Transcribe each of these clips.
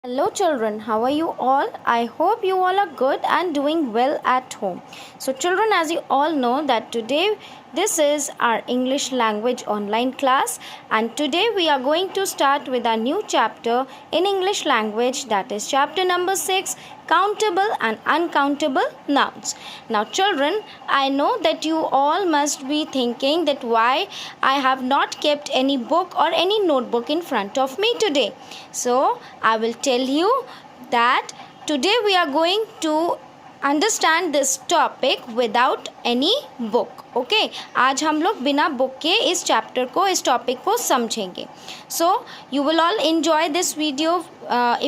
Hello children, how are you all? I hope you all are good and doing well at home. So children, as you all know that today this is our English language online class, and today we are going to start with our new chapter in English language, that is chapter number 6, countable and uncountable nouns. Now children, I know that you all must be thinking that why I have not kept any book or any notebook in front of me today. So I will tell you that today we are going to understand this topic without any book. Okay, आज हम लोग बिना book के इस chapter को, इस topic को समझेंगे. So you will all enjoy this video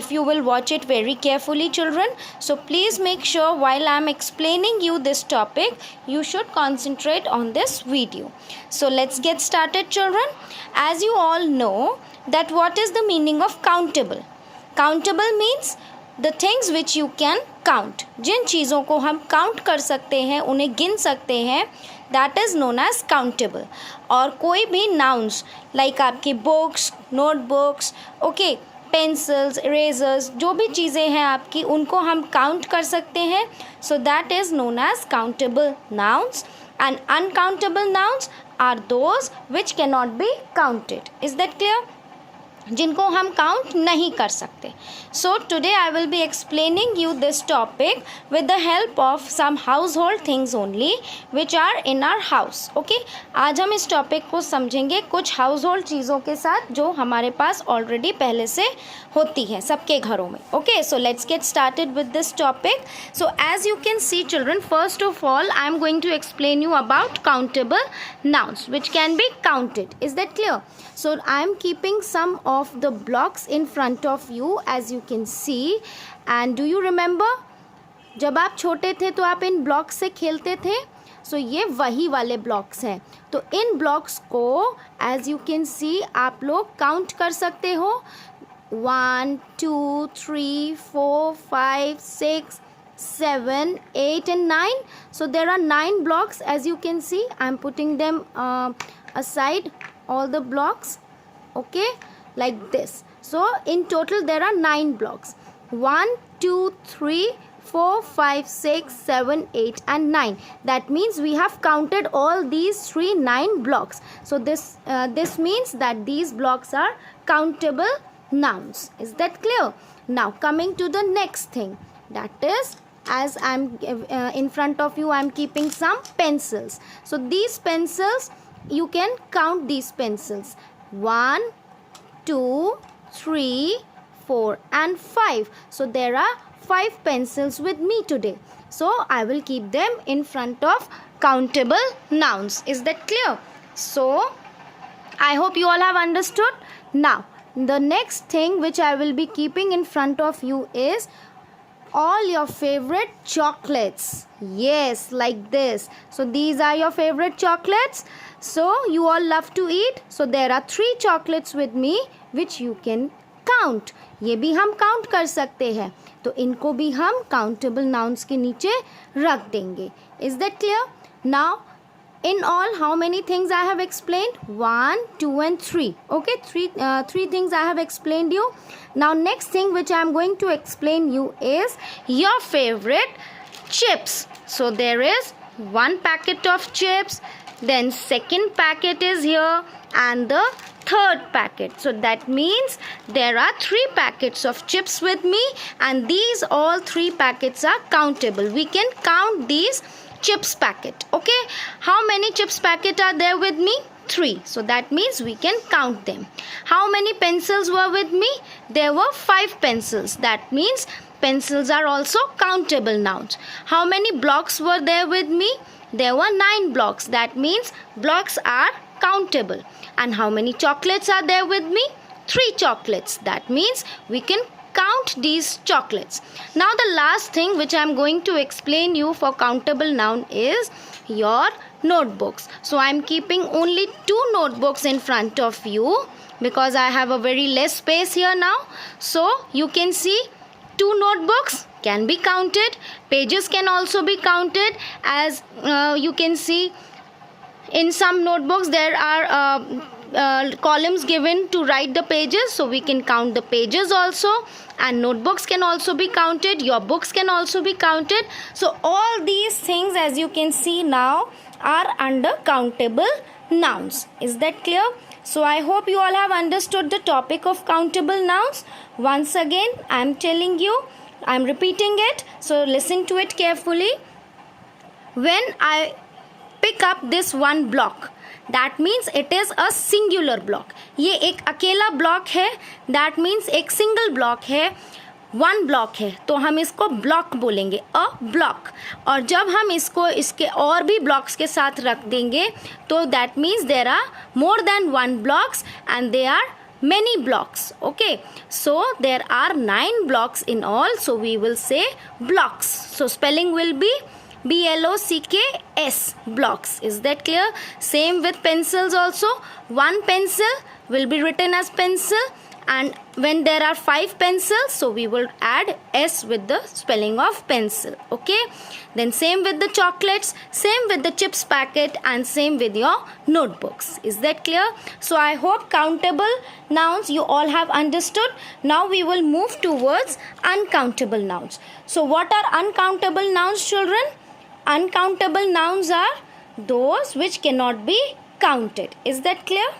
if you will watch it very carefully children. So please make sure while I am explaining you this topic, you should concentrate on this video. So let's get started children. As you all know that what is the meaning of countable? Countable means the things which you can count. जिन चीज़ों को हम count कर सकते हैं, उन्हें गिन सकते हैं, that is known as countable. और कोई भी नाउन्स लाइक आपकी books, notebooks, okay, pencils, erasers, जो भी चीज़ें हैं आपकी, उनको हम काउंट कर सकते हैं. So that is known as countable nouns. And uncountable nouns are those which can not be counted. Is that clear? जिनको हम काउंट नहीं कर सकते. So today I will be explaining you this topic with the help of some household things only which are in our house. Okay, आज हम इस topic को समझेंगे कुछ हाउस होल्ड चीज़ों के साथ जो हमारे पास ऑलरेडी पहले से होती है सबके घरों में. Okay, so let's get started with this topic. So as you can see children, first of all I am going to explain you about countable nouns which can be counted. Is that clear? So I am keeping some of the blocks in front of you as you can see. And do you remember जब आप छोटे थे तो आप इन blocks से खेलते थे. सो ये वही वाले ब्लॉक्स हैं. तो इन ब्लॉक्स को एज यू कैन सी आप लोग काउंट कर सकते हो. 1 2 3 4 5 6 7 8 and 9. So there are 9 blocks as you can see. I am putting them aside, all the blocks, okay, like this. So in total there are 9 blocks. 1 2 3 4 5 6 7 8 and 9. That means we have counted all these 9 blocks. So this means that these blocks are countable nouns. Is that clear? Now coming to the next thing, that is, as I'm in front of you, I'm keeping some pencils. So these pencils, you can count these pencils. 1 2 3 4 and 5. So there are 5 pencils with me today. So I will keep them in front of countable nouns. Is that clear? So I hope you all have understood. Now the next thing which I will be keeping in front of you is all your favorite chocolates. Yes, like this. So these are your favorite chocolates. So you all love to eat. So there are 3 chocolates with me which you can count. ये भी हम count कर सकते हैं, तो इनको भी हम काउंटेबल नाउन्स के नीचे रख देंगे. Is that clear? Now in all, how many things I have explained? 1 2 and 3. Okay, three things I have explained you. Now next thing which I am going to explain you is your favorite chips. So there is 1 packet of chips, then second packet is here, and the third packet. So that means there are 3 packets of chips with me, and these all 3 packets are countable. We can count these chips packet. Okay, how many chips packet are there with me? 3. So that means we can count them. How many pencils were with me? There were 5 pencils. That means pencils are also countable nouns. How many blocks were there with me? There were 9 blocks. That means blocks are countable. And how many chocolates are there with me? 3 chocolates. That means we can count these chocolates. Now the last thing which I am going to explain you for countable noun is your notebooks. So I am keeping only 2 notebooks in front of you because I have a very less space here now. So you can see 2 notebooks can be counted. Pages can also be counted. As you can see, in some notebooks there are columns given to write the pages, so we can count the pages also, and notebooks can also be counted, your books can also be counted. So all these things, as you can see now, are under countable nouns. Is that clear? So I hope you all have understood the topic of countable nouns. Once again, I am telling you, I am repeating it, so listen to it carefully. When I pick up this one block, that means it is a singular block. ये एक अकेला block है, that means एक single block है, one block है, तो हम इसको ब्लॉक बोलेंगे, अ ब्लॉक. और जब हम इसको इसके और भी ब्लॉक्स के साथ रख देंगे तो that means there are more than one blocks and they are many blocks. Okay, so there are 9 blocks in all, so we will say blocks. So spelling will be BLOCKS, blocks. Is that clear? Same with pencils also. One pencil will be written as pencil, and when there are 5 pencils, so we will add S with the spelling of pencil. Okay, then same with the chocolates, same with the chips packet, and same with your notebooks. Is that clear? So I hope countable nouns you all have understood. Now we will move towards uncountable nouns. So what are uncountable nouns, children? Uncountable nouns are those which cannot be counted. Is that clear?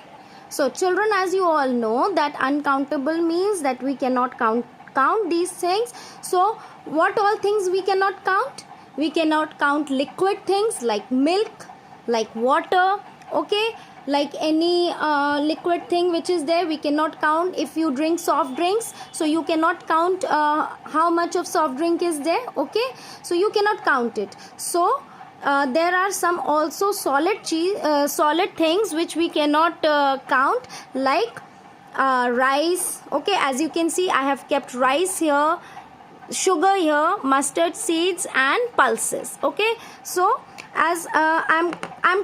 So children, as you all know that uncountable means that we cannot count these things. So what all things we cannot count? We cannot count liquid things like milk, like water, okay, like any liquid thing which is there we cannot count. If you drink soft drinks, so you cannot count how much of soft drink is there, okay, so you cannot count it. So there are some also solid things which we cannot count, like rice. Okay, as you can see, I have kept rice here, sugar here, mustard seeds, and pulses. Okay, so as I'm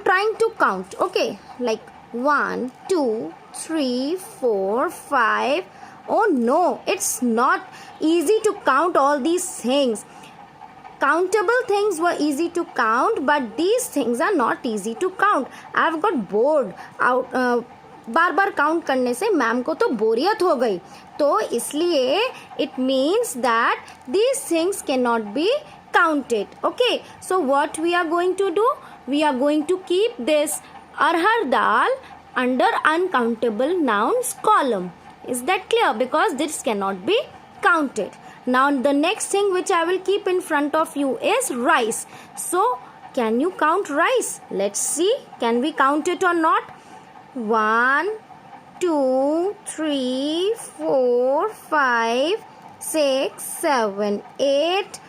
trying to count. Okay, like 1 2 3 4 5. Oh no, it's not easy to count all these things. Countable things were easy to count, but these things are not easy to count. I have got bored out. Bar bar count करने से ma'am को तो बोरियत हो गई, तो इसलिए it means that these things can not B counted. Okay, so what we are going to do? We are going to keep this arhar dal under uncountable nouns column. Is that clear? Because this cannot be counted. Now the next thing which I will keep in front of you is rice. So can you count rice? Let's see. Can we count it or not? 1 2 3 4 5 6 7 8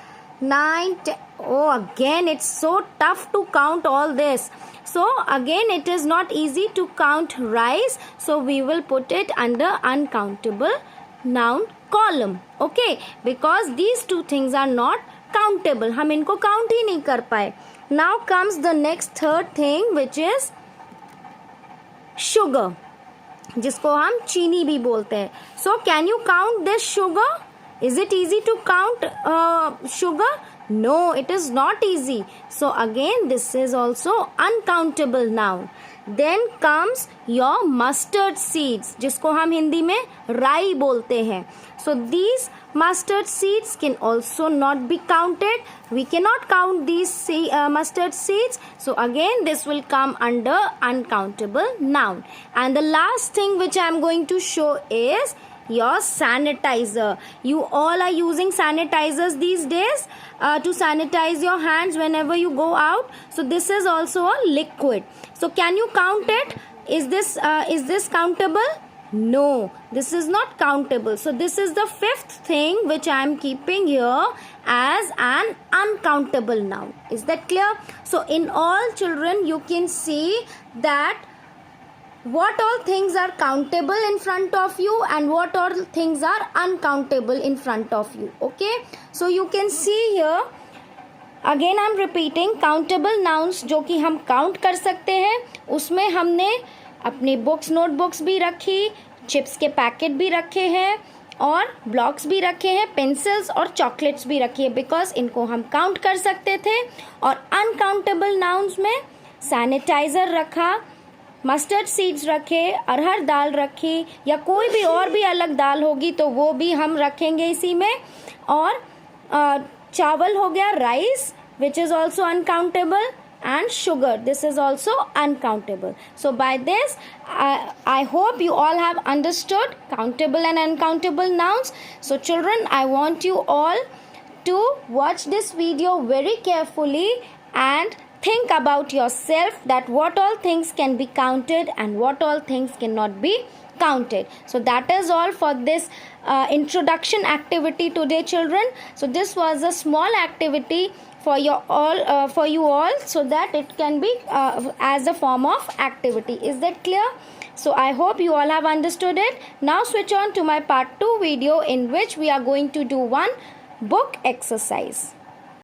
9 10. Oh, again it's so tough to count all this. So again it is not easy to count rice, so we will put it under uncountable noun column. Okay, because these two things are not countable, हम इनको count ही नहीं कर पाए. Now comes the next third thing, which is sugar, जिसको हम चीनी भी बोलते हैं. So can you count this sugar? Is it easy to count sugar? No, it is not easy. So again this is also uncountable noun. Then comes your mustard seeds, जिसको हम हिंदी में राई बोलते हैं. So these mustard seeds can also not be counted. We cannot count these mustard seeds. So again this will come under uncountable noun. And the last thing which I am going to show is your sanitizer. You all are using sanitizers these days to sanitize your hands whenever you go out. So this is also a liquid. So can you count it? Is this countable? No, this is not countable. So this is the fifth thing which I am keeping here as an uncountable noun. Is that clear? So in all, children, you can see that what all things are countable in front of you and what all things are uncountable in front of you. Okay, so you can see here, again I am repeating, countable nouns जो कि हम count कर सकते हैं, उसमें हमने अपनी books notebooks भी रखी, चिप्स के पैकेट भी रखे हैं और ब्लॉक्स भी रखे हैं, पेंसिल्स और चॉकलेट्स भी रखी है, बिकॉज इनको हम काउंट कर सकते थे. और अनकाउंटेबल नाउन्स में सैनिटाइज़र रखा, मस्टर्ड सीड्स रखे, अरहर दाल रखी, या कोई भी और भी अलग दाल होगी तो वो भी हम रखेंगे इसी में. और चावल हो गया, rice which is also uncountable, and sugar, this is also uncountable. So by this I hope you all have understood countable and uncountable nouns. So children, I want you all to watch this video very carefully and think about yourself that what all things can be counted and what all things cannot be counted. So that is all for this introduction activity today, children. So this was a small activity for you all so that it can be as a form of activity. Is that clear? So I hope you all have understood it. Now switch on to my part 2 video, in which we are going to do one book exercise.